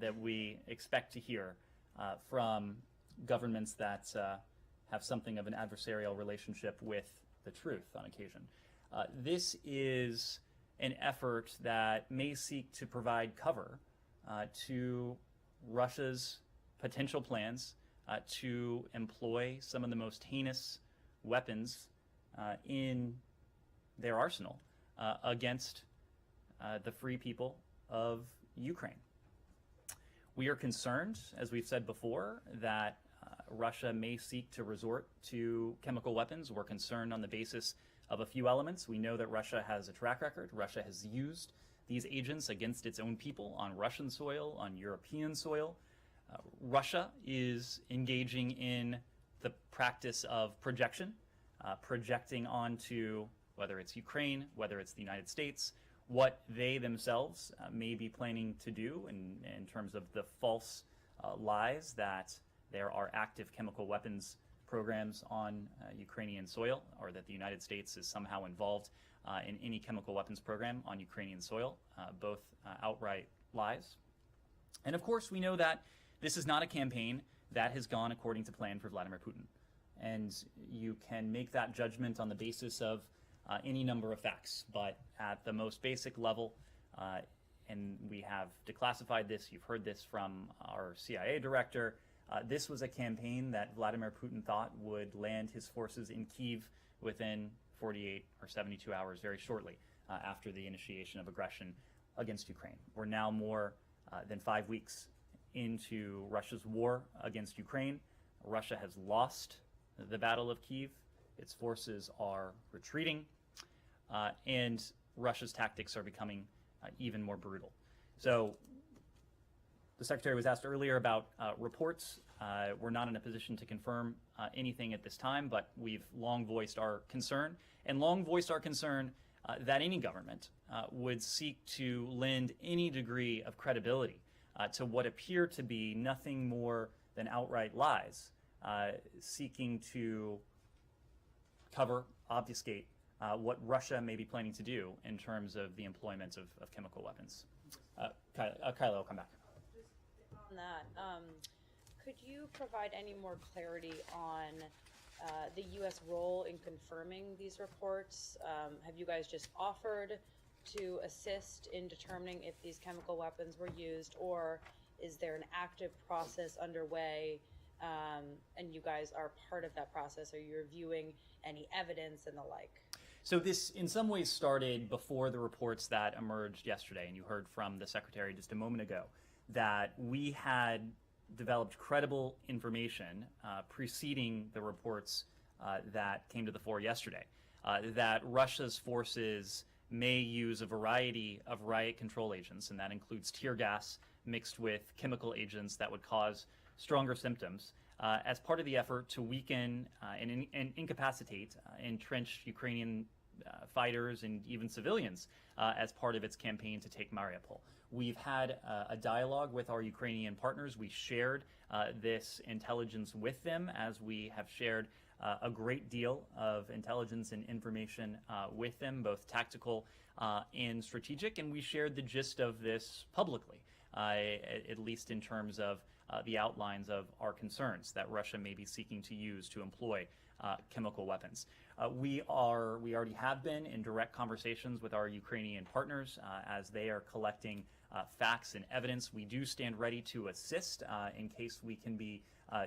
A: that we expect to hear from governments that have something of an adversarial relationship with the truth on occasion. This is an effort that may seek to provide cover to Russia's potential plans to employ some of the most heinous weapons in their arsenal against the free people of Ukraine. We are concerned, as we've said before, that Russia may seek to resort to chemical weapons. We're concerned on the basis of a few elements. We know that Russia has a track record. Russia has used these agents against its own people on Russian soil, on European soil. Russia is engaging in the practice of projection, projecting onto, whether it's Ukraine, whether it's the United States, what they themselves may be planning to do in terms of the false lies that there are active chemical weapons programs on Ukrainian soil, or that the United States is somehow involved in any chemical weapons program on Ukrainian soil, both outright lies. And of course, we know that this is not a campaign that has gone according to plan for Vladimir Putin. And you can make that judgment on the basis of any number of facts, but at the most basic level, and we have declassified this, you've heard this from our CIA director, this was a campaign that Vladimir Putin thought would land his forces in Kyiv within 48 or 72 hours, very shortly after the initiation of aggression against Ukraine. We're now more than 5 weeks into Russia's war against Ukraine. Russia has lost the Battle of Kyiv. Its forces are retreating, and Russia's tactics are becoming even more brutal. So the Secretary was asked earlier about reports. We're not in a position to confirm anything at this time, but we've long voiced our concern, and long voiced our concern that any government would seek to lend any degree of credibility to what appear to be nothing more than outright lies, seeking to cover, obfuscate what Russia may be planning to do in terms of the employment of chemical weapons. Kyla will come back.
O: On that, could you provide any more clarity on the U.S. role in confirming these reports? Have you guys just offered to assist in determining if these chemical weapons were used, or is there an active process underway, and you guys are part of that process? Are you reviewing any evidence and the like?
A: So this, in some ways, started before the reports that emerged yesterday, and you heard from the Secretary just a moment ago that we had developed credible information preceding the reports that came to the fore yesterday, that Russia's forces may use a variety of riot control agents, and that includes tear gas mixed with chemical agents that would cause stronger symptoms, as part of the effort to weaken and incapacitate entrenched Ukrainian fighters and even civilians as part of its campaign to take Mariupol. We've had a dialogue with our Ukrainian partners. We shared this intelligence with them, as we have shared a great deal of intelligence and information with them, both tactical and strategic, and we shared the gist of this publicly, at least in terms of the outlines of our concerns that Russia may be seeking to use to employ chemical weapons. We already have been in direct conversations with our Ukrainian partners as they are collecting facts and evidence. We do stand ready to assist in case we can be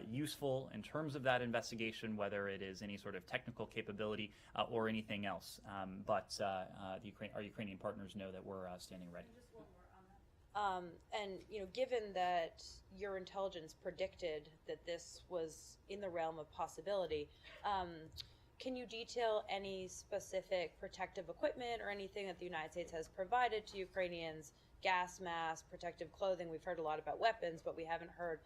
A: useful in terms of that investigation, whether it is any sort of technical capability or anything else. But our Ukrainian partners know that we're standing ready.
O: And given that your intelligence predicted that this was in the realm of possibility, can you detail any specific protective equipment or anything that the United States has provided to Ukrainians? Gas masks, protective clothing. We've heard a lot about weapons, but we haven't heard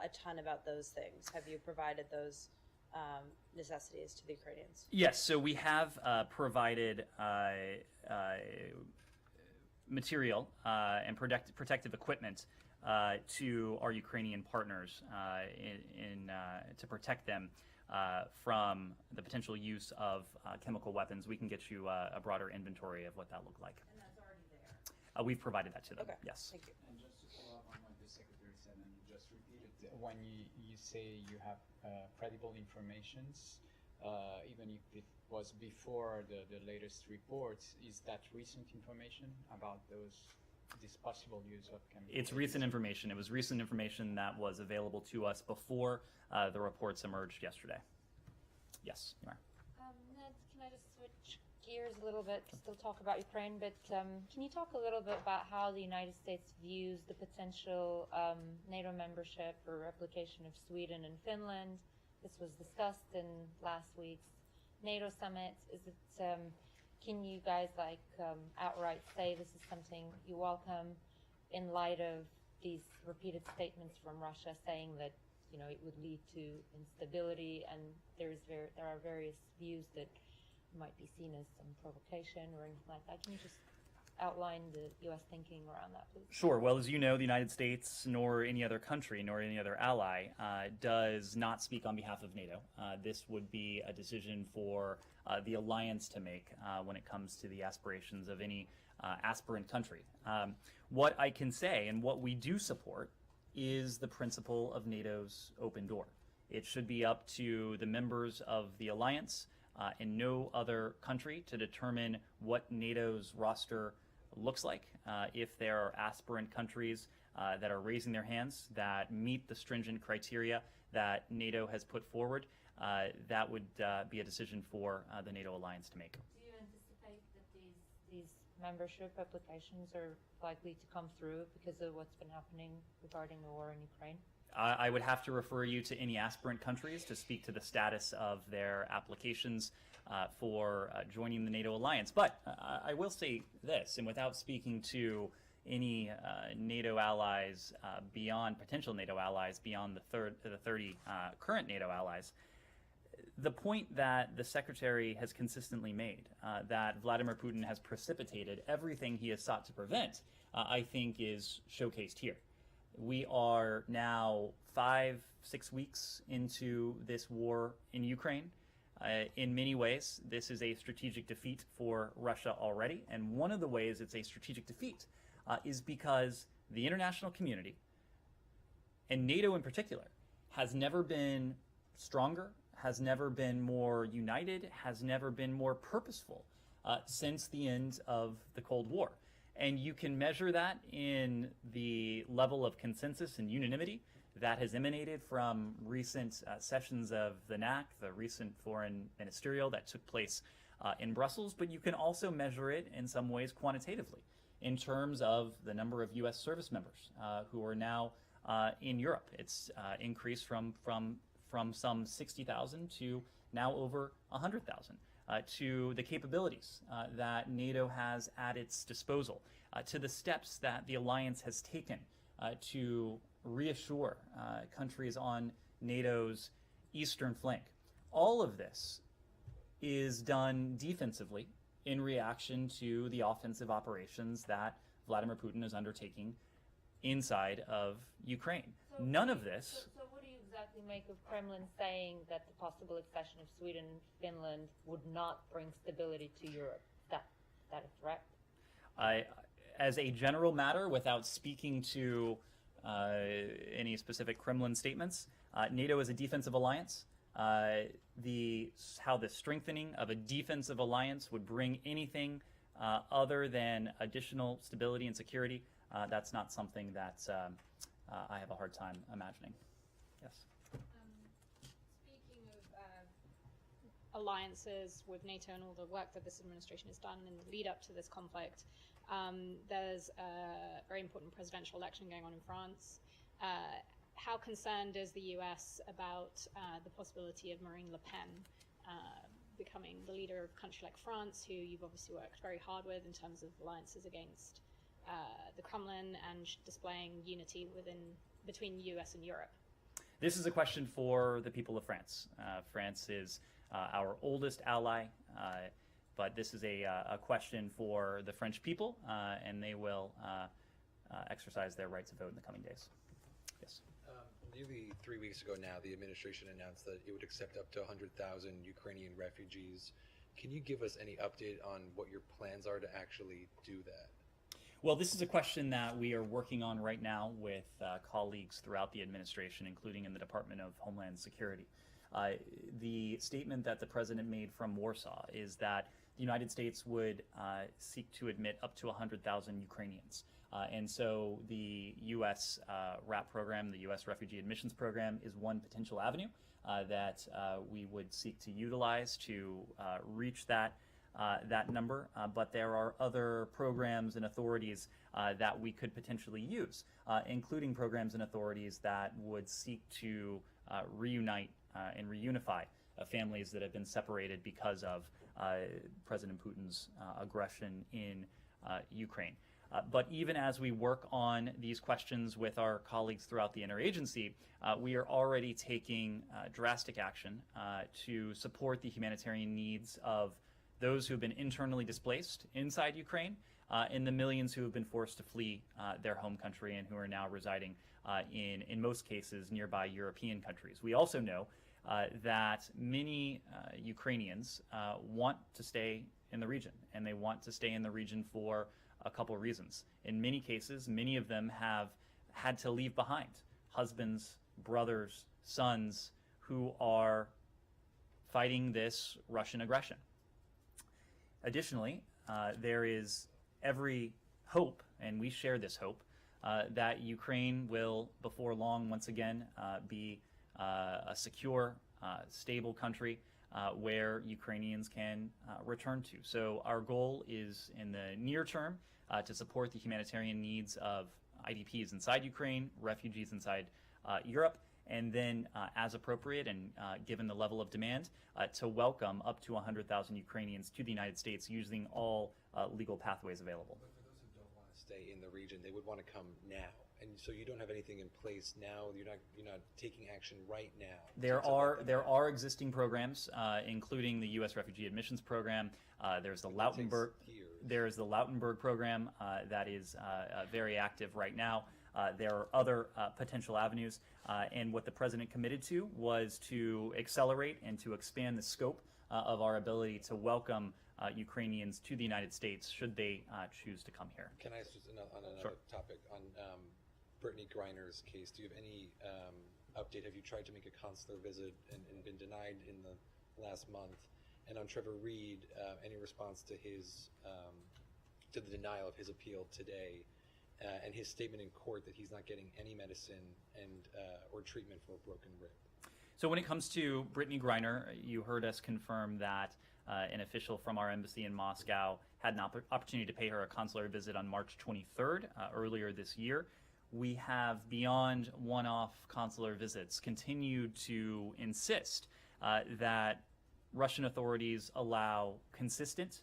O: a ton about those things. Have you provided those necessities to the Ukrainians?
A: Yes, so we have provided material and protective equipment to our Ukrainian partners to protect them from the potential use of chemical weapons. We can get you a broader inventory of what that looked like.
O: And that's already there?
A: We've provided that to them,
O: okay.
A: Yes.
O: Thank you.
D: And just to follow up on what the Secretary said, and you just repeated, when you say you have credible informations, even if it was before the latest reports, is that recent information about this possible use of chemical?
A: It's recent information. It was recent information that was available to us before the reports emerged yesterday. Yes, you are.
L: Ned, can I just switch gears a little bit, still talk about Ukraine, but can you talk a little bit about how the United States views the potential NATO membership or replication of Sweden and Finland? This was discussed in last week's NATO summit. Is it, can you guys outright say this is something you welcome in light of these repeated statements from Russia saying that it would lead to instability, and there are various views that might be seen as some provocation or anything like that? Can you just outline the U.S. thinking around that, please?
A: Sure. Well, as you know, the United States, nor any other country, nor any other ally, does not speak on behalf of NATO. This would be a decision for the alliance to make when it comes to the aspirations of any aspirant country. What I can say, and what we do support, is the principle of NATO's open door. It should be up to the members of the alliance and no other country to determine what NATO's roster looks like. If there are aspirant countries that are raising their hands that meet the stringent criteria that NATO has put forward, that would be a decision for the NATO alliance to make.
L: Do you anticipate that these membership applications are likely to come through because of what's been happening regarding the war in Ukraine?
A: I would have to refer you to any aspirant countries to speak to the status of their applications for joining the NATO alliance. But I will say this, and without speaking to any NATO allies potential NATO allies beyond the 30 current NATO allies, the point that the Secretary has consistently made, that Vladimir Putin has precipitated everything he has sought to prevent, I think is showcased here. We are now 5-6 weeks into this war in Ukraine. In many ways, this is a strategic defeat for Russia already. And one of the ways it's a strategic defeat is because the international community, and NATO in particular, has never been stronger, has never been more united, has never been more purposeful since the end of the Cold War. And you can measure that in the level of consensus and unanimity that has emanated from recent sessions of the NAC, the recent foreign ministerial that took place in Brussels, but you can also measure it in some ways quantitatively in terms of the number of U.S. service members who are now in Europe. It's increased from some 60,000 to now over 100,000. To the capabilities that NATO has at its disposal, to the steps that the alliance has taken to reassure countries on NATO's eastern flank. All of this is done defensively in reaction to the offensive operations that Vladimir Putin is undertaking inside of Ukraine. None of this...
L: So what do you exactly make of Kremlin saying that the possible accession of Sweden and Finland would not bring stability to Europe? That a threat?
A: As a general matter, without speaking to any specific Kremlin statements, NATO is a defensive alliance. How the strengthening of a defensive alliance would bring anything other than additional stability and security, that's not something that I have a hard time imagining. Yes.
M: Speaking of alliances with NATO and all the work that this administration has done in the lead up to this conflict, there's a very important presidential election going on in France. How concerned is the US about the possibility of Marine Le Pen becoming the leader of a country like France, who you've obviously worked very hard with in terms of alliances against the Kremlin and displaying unity between the US and Europe?
A: This is a question for the people of France. France is our oldest ally, but this is a question for the French people, and they will exercise their right to vote in the coming days. Yes.
J: Nearly 3 weeks ago now, the administration announced that it would accept up to 100,000 Ukrainian refugees. Can you give us any update on what your plans are to actually do that?
A: Well, this is a question that we are working on right now with colleagues throughout the administration, including in the Department of Homeland Security. The statement that the president made from Warsaw is that the United States would seek to admit up to 100,000 Ukrainians. And so the U.S. RAP program, the U.S. Refugee Admissions Program, is one potential avenue that we would seek to utilize to reach that number. But there are other programs and authorities that we could potentially use, including programs and authorities that would seek to reunite and reunify families that have been separated because of President Putin's aggression in Ukraine. But even as we work on these questions with our colleagues throughout the interagency, we are already taking drastic action to support the humanitarian needs of those who have been internally displaced inside Ukraine and the millions who have been forced to flee their home country and who are now residing in most cases, nearby European countries. We also know that many Ukrainians want to stay in the region, and they want to stay in the region for a couple of reasons. In many cases, many of them have had to leave behind husbands, brothers, sons who are fighting this Russian aggression. Additionally, there is every hope, and we share this hope, that Ukraine will, before long, once again, be a secure, stable country where Ukrainians can return to. So our goal is, in the near term, to support the humanitarian needs of IDPs inside Ukraine, refugees inside Europe, and then, as appropriate and given the level of demand, to welcome up to 100,000 Ukrainians to the United States using all legal pathways available.
J: But for those who don't want to stay in the region, they would want to come now. And so you don't have anything in place now. You're not taking action right now.
A: There are existing programs, including the U.S. Refugee Admissions Program. There's the Lautenberg program that is very active right now. There are other potential avenues, and what the president committed to was to accelerate and to expand the scope of our ability to welcome Ukrainians to the United States should they choose to come here.
J: Can I ask just on another
A: Sure.
J: topic on Brittany Griner's case? Do you have any update? Have you tried to make a consular visit and been denied in the last month? And on Trevor Reed, any response to his to the denial of his appeal today, and his statement in court that he's not getting any medicine and or treatment for a broken rib.
A: So when it comes to Brittany Griner, you heard us confirm that an official from our embassy in Moscow had an opportunity to pay her a consular visit on March 23rd, earlier this year. We have, beyond one-off consular visits, continued to insist that Russian authorities allow consistent,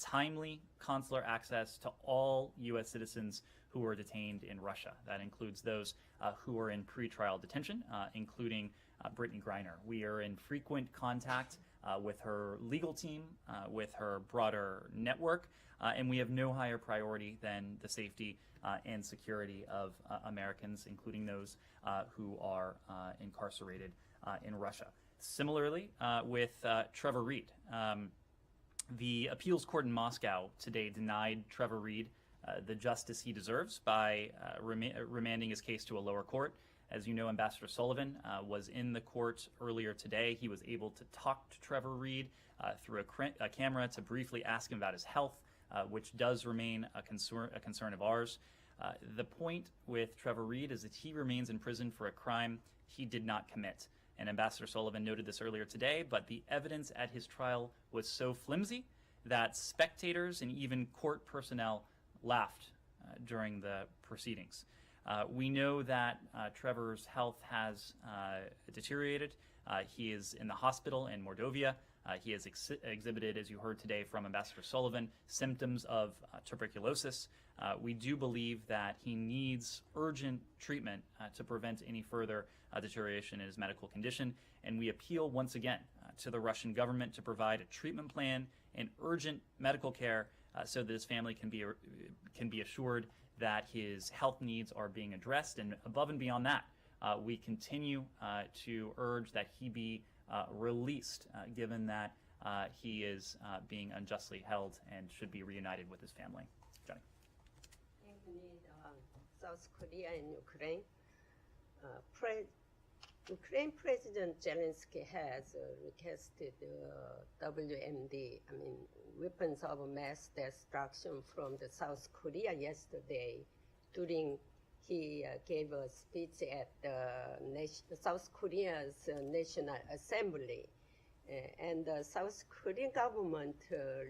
A: timely consular access to all U.S. citizens who are detained in Russia. That includes those who are in pretrial detention, including Brittany Griner. We are in frequent contact with her legal team, with her broader network, and we have no higher priority than the safety and security of Americans, including those who are incarcerated in Russia. Similarly, with Trevor Reed, the appeals court in Moscow today denied Trevor Reed the justice he deserves by remanding his case to a lower court. As you know, Ambassador Sullivan was in the court earlier today. He was able to talk to Trevor Reed through a camera to briefly ask him about his health, which does remain a concern of ours. The point with Trevor Reed is that he remains in prison for a crime he did not commit. And Ambassador Sullivan noted this earlier today, but the evidence at his trial was so flimsy that spectators and even court personnel laughed during the proceedings. We know that Trevor's health has deteriorated. He is in the hospital in Mordovia. He has exhibited, as you heard today from Ambassador Sullivan, symptoms of tuberculosis. We do believe that he needs urgent treatment to prevent any further deterioration in his medical condition, and we appeal once again to the Russian government to provide a treatment plan and urgent medical care so that his family can be assured that his health needs are being addressed. And above and beyond that, we continue to urge that he be released, given that he is being unjustly held and should be reunited with his family. Johnny.
H: South Korea and Ukraine. Ukraine President Zelensky has requested WMD, weapons of mass destruction from the South Korea yesterday during he gave a speech at the South Korea's National Assembly. And the South Korean government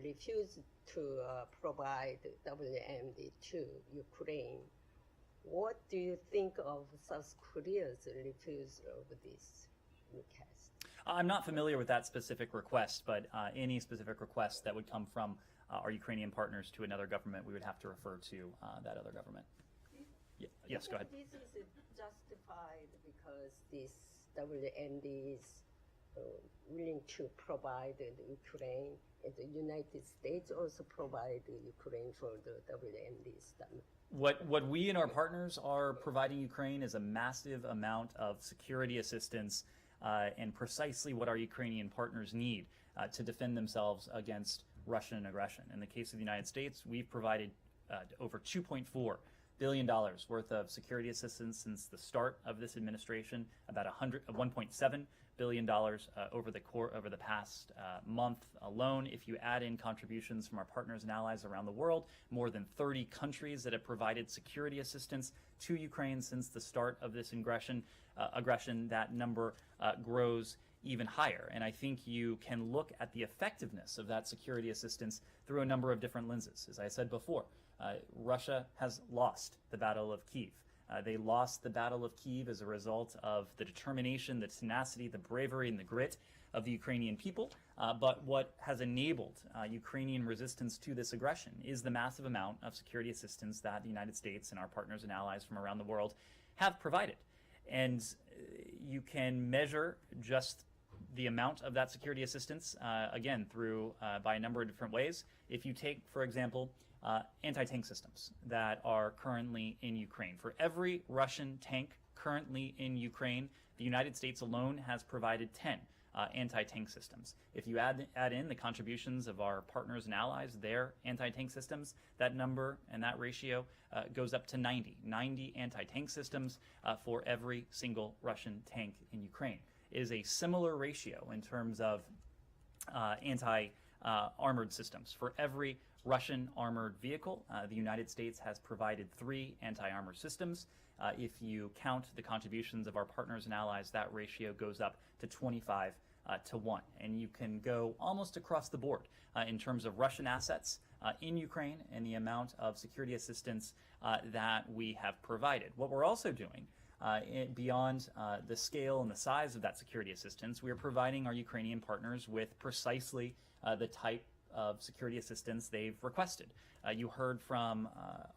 H: refused to provide WMD to Ukraine. What do you think of South Korea's refusal of this request?
A: I'm not familiar with that specific request, but any specific request that would come from our Ukrainian partners to another government, we would have to refer to that other government. Yes, go ahead.
H: This is justified because this WMD is willing to provide the Ukraine, and the United States also provide the Ukraine for the WMD stuff.
A: What we and our partners are providing Ukraine is a massive amount of security assistance and precisely what our Ukrainian partners need to defend themselves against Russian aggression. In the case of the United States, we've provided over $2.4 billion worth of security assistance since the start of this administration, about $1.7 billion over the past month alone. If you add in contributions from our partners and allies around the world, more than 30 countries that have provided security assistance to Ukraine since the start of this aggression, that number grows even higher. And I think you can look at the effectiveness of that security assistance through a number of different lenses. As I said before, Russia has lost the Battle of Kyiv. They lost the Battle of Kyiv as a result of the determination, the tenacity, the bravery, and the grit of the Ukrainian people. But what has enabled Ukrainian resistance to this aggression is the massive amount of security assistance that the United States and our partners and allies from around the world have provided. And you can measure just the amount of that security assistance, again, through by a number of different ways. If you take, for example, anti-tank systems that are currently in Ukraine. For every Russian tank currently in Ukraine, the United States alone has provided 10 anti-tank systems. If you add in the contributions of our partners and allies, their anti-tank systems, that number and that ratio goes up to 90 anti-tank systems for every single Russian tank in Ukraine. It is a similar ratio in terms of anti-armored systems. For every Russian armored vehicle. The United States has provided 3 anti-armor systems. If you count the contributions of our partners and allies, that ratio goes up to 25 to 1. And you can go almost across the board in terms of Russian assets in Ukraine and the amount of security assistance that we have provided. What we're also doing, beyond the scale and the size of that security assistance, we are providing our Ukrainian partners with precisely the type of security assistance they've requested. You heard from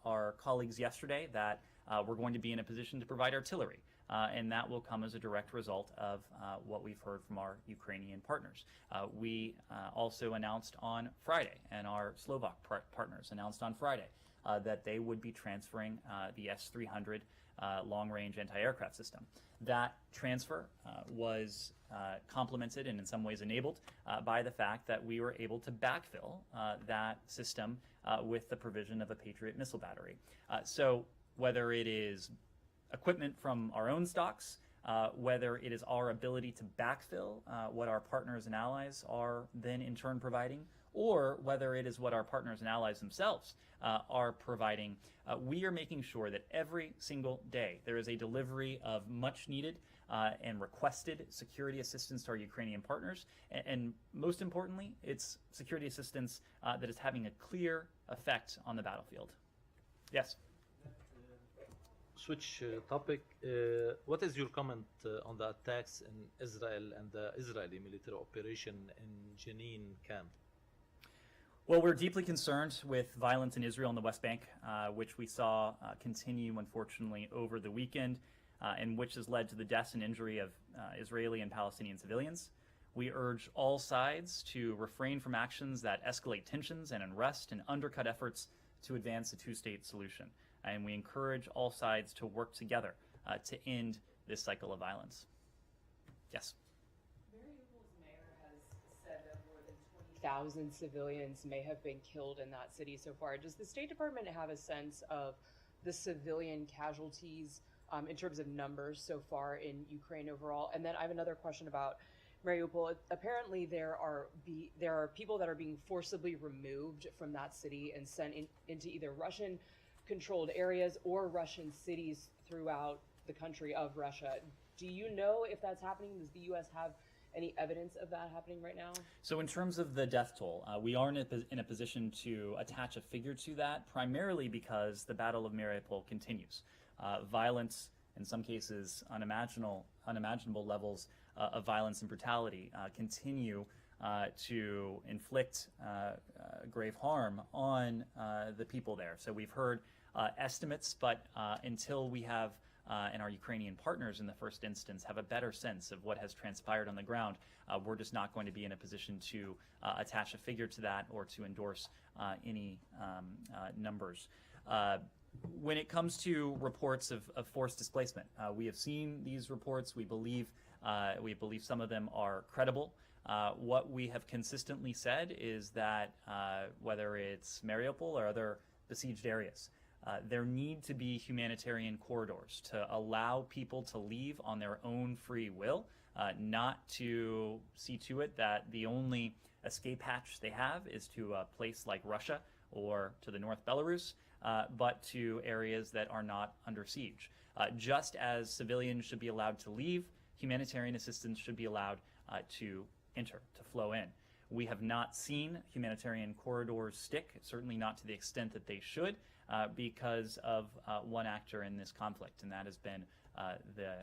A: our colleagues yesterday that we're going to be in a position to provide artillery, and that will come as a direct result of what we've heard from our Ukrainian partners. We also announced on Friday, and our Slovak partners announced on Friday, that they would be transferring the S-300 long-range anti-aircraft system. That transfer was complemented and in some ways enabled by the fact that we were able to backfill that system with the provision of a Patriot missile battery. So whether it is equipment from our own stocks, whether it is our ability to backfill what our partners and allies are then in turn providing, or whether it is what our partners and allies themselves are providing, we are making sure that every single day there is a delivery of much needed and requested security assistance to our Ukrainian partners. And most importantly, it's security assistance that is having a clear effect on the battlefield. Yes?
I: Switch topic. What is your comment on the attacks in Israel and the Israeli military operation in Jenin camp?
A: Well, we're deeply concerned with violence in Israel and the West Bank, which we saw continue, unfortunately, over the weekend, and which has led to the deaths and injury of Israeli and Palestinian civilians. We urge all sides to refrain from actions that escalate tensions and unrest and undercut efforts to advance a two-state solution. And we encourage all sides to work together to end this cycle of violence. Yes?
P: Mariupol's mayor has said that more than 20,000 civilians may have been killed in that city so far. Does the State Department have a sense of the civilian casualties in terms of numbers so far in Ukraine overall? And then I have another question about Mariupol. Apparently there are people that are being forcibly removed from that city and sent into either Russian controlled areas or Russian cities throughout the country of Russia. Do you know if that's happening? Does the U.S. have any evidence of that happening right now?
A: So in terms of the death toll, we aren't in a position to attach a figure to that, primarily because the Battle of Mariupol continues. Violence, in some cases unimaginable levels of violence and brutality, continue to inflict grave harm on the people there. So we've heard estimates, but until we have, and our Ukrainian partners in the first instance, have a better sense of what has transpired on the ground, we're just not going to be in a position to attach a figure to that or to endorse any numbers. When it comes to reports of forced displacement, we have seen these reports. We believe some of them are credible. What we have consistently said is that whether it's Mariupol or other besieged areas, there need to be humanitarian corridors to allow people to leave on their own free will, not to see to it that the only escape hatch they have is to a place like Russia or to the North Belarus, but to areas that are not under siege. Just as civilians should be allowed to leave, humanitarian assistance should be allowed to enter, to flow in. We have not seen humanitarian corridors stick, certainly not to the extent that they should, because of one actor in this conflict, and that has been the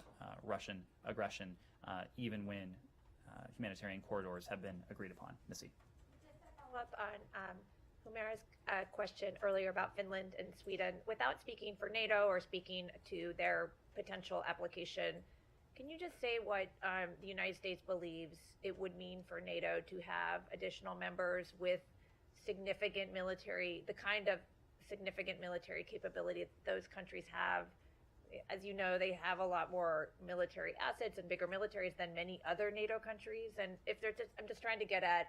A: Russian aggression, even when humanitarian corridors have been agreed upon. Missy.
C: Just to follow up on Humera's question earlier about Finland and Sweden, without speaking for NATO or speaking to their potential application, can you just say what the United States believes it would mean for NATO to have additional members with significant military, the kind of significant military capability that those countries have? As you know, they have a lot more military assets and bigger militaries than many other NATO countries. And if they're I'm just trying to get at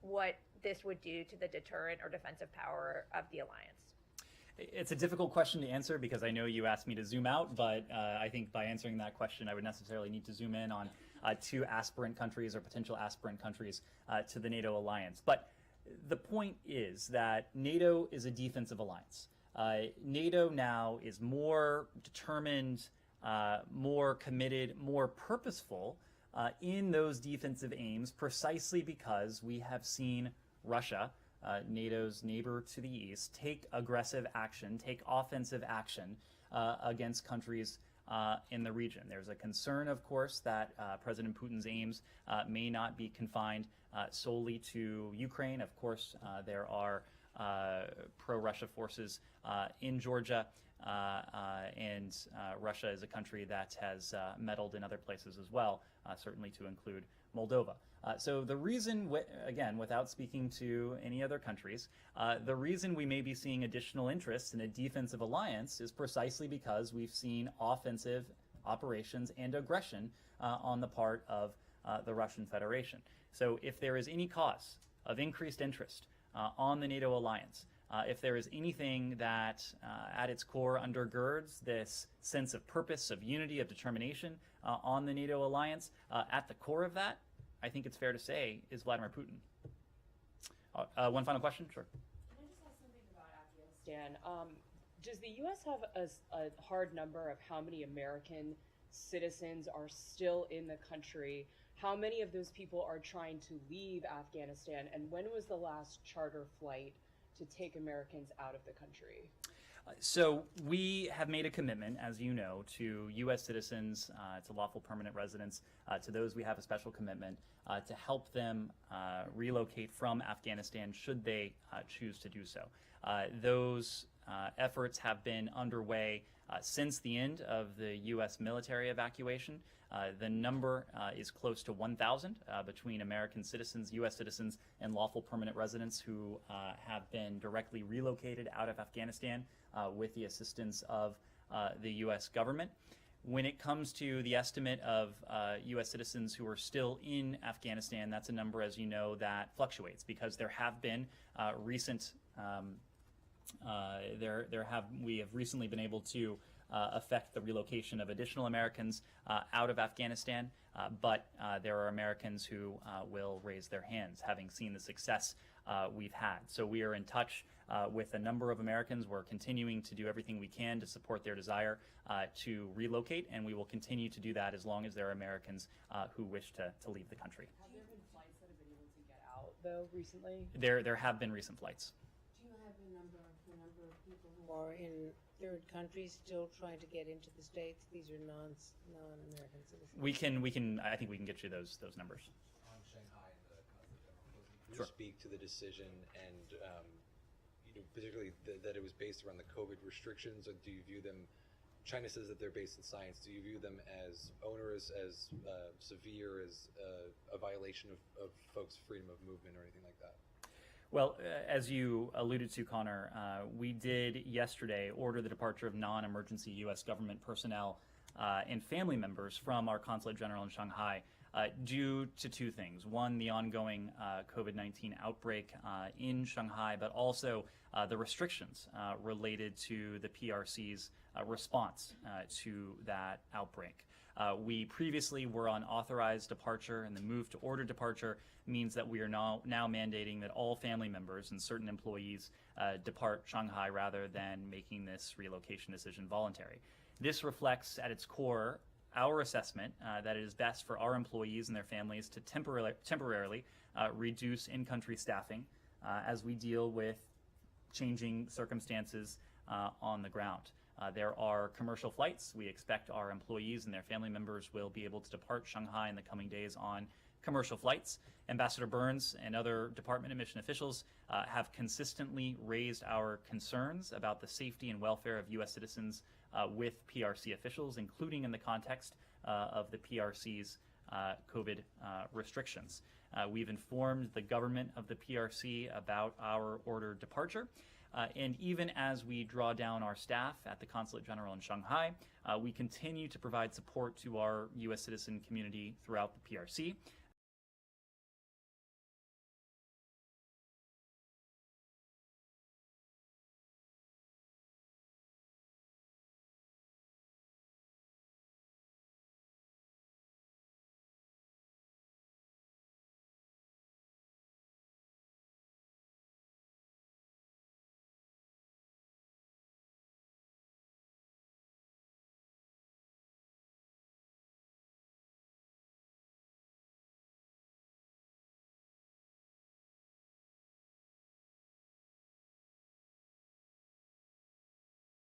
C: what this would do to the deterrent or defensive power of the alliance.
A: It's a difficult question to answer because I know you asked me to zoom out, but I think by answering that question, I would necessarily need to zoom in on two aspirant countries or potential aspirant countries to the NATO alliance. But the point is that NATO is a defensive alliance. NATO now is more determined, more committed, more purposeful in those defensive aims precisely because we have seen Russia, NATO's neighbor to the east, take aggressive action, take offensive action against countries in the region. There's a concern, of course, that President Putin's aims may not be confined solely to Ukraine. Of course, there are pro-Russia forces in Georgia, and Russia is a country that has meddled in other places as well, certainly to include Moldova. So the reason, again, without speaking to any other countries, the reason we may be seeing additional interest in a defensive alliance is precisely because we've seen offensive operations and aggression on the part of the Russian Federation. So if there is any cause of increased interest on the NATO alliance, if there is anything that at its core undergirds this sense of purpose, of unity, of determination on the NATO alliance, at the core of that, I think it's fair to say, is Vladimir Putin. One final question? Sure.
P: Can I just ask something about Afghanistan? Does the U.S. have a hard number of how many American citizens are still in the country? How many of those people are trying to leave Afghanistan? And when was the last charter flight to take Americans out of the country?
A: So we have made a commitment, as you know, to U.S. citizens, to lawful permanent residents, to those we have a special commitment to help them relocate from Afghanistan should they choose to do so. Those efforts have been underway since the end of the U.S. military evacuation. The number is close to 1,000 between American citizens, U.S. citizens, and lawful permanent residents who have been directly relocated out of Afghanistan with the assistance of the U.S. government. When it comes to the estimate of U.S. citizens who are still in Afghanistan, that's a number, as you know, that fluctuates because there have been recent we have recently been able to affect the relocation of additional Americans out of Afghanistan, but there are Americans who will raise their hands, having seen the success we've had. So we are in touch with a number of Americans. We're continuing to do everything we can to support their desire to relocate, and we will continue to do that as long as there are Americans who wish to leave the country.
P: Have there been flights that have been able to get out, though, recently?
A: There have been recent flights.
E: Do you have the number of people who are in third countries still trying to get into the States? These are non-American citizens.
A: We can. I think we can get you those numbers.
J: On Shanghai and the Consul General, can you
A: Sure.
J: speak to the decision and particularly that it was based around the COVID restrictions? Or do you view them? China says that they're based in science. Do you view them as onerous, as severe, as a violation of folks' freedom of movement or anything like that?
A: Well, as you alluded to, Connor, we did yesterday order the departure of non-emergency U.S. government personnel and family members from our Consulate General in Shanghai due to two things. One, the ongoing COVID-19 outbreak in Shanghai, but also the restrictions related to the PRC's response to that outbreak. We previously were on authorized departure, and the move to ordered departure means that we are now mandating that all family members and certain employees depart Shanghai rather than making this relocation decision voluntary. This reflects at its core our assessment that it is best for our employees and their families to temporarily reduce in-country staffing as we deal with changing circumstances on the ground. There are commercial flights. We expect our employees and their family members will be able to depart Shanghai in the coming days on commercial flights. Ambassador Burns and other Department of Mission officials have consistently raised our concerns about the safety and welfare of U.S. citizens with PRC officials, including in the context of the PRC's COVID restrictions. We've informed the government of the PRC about our ordered departure. And even as we draw down our staff at the Consulate General in Shanghai, we continue to provide support to our U.S. citizen community throughout the PRC.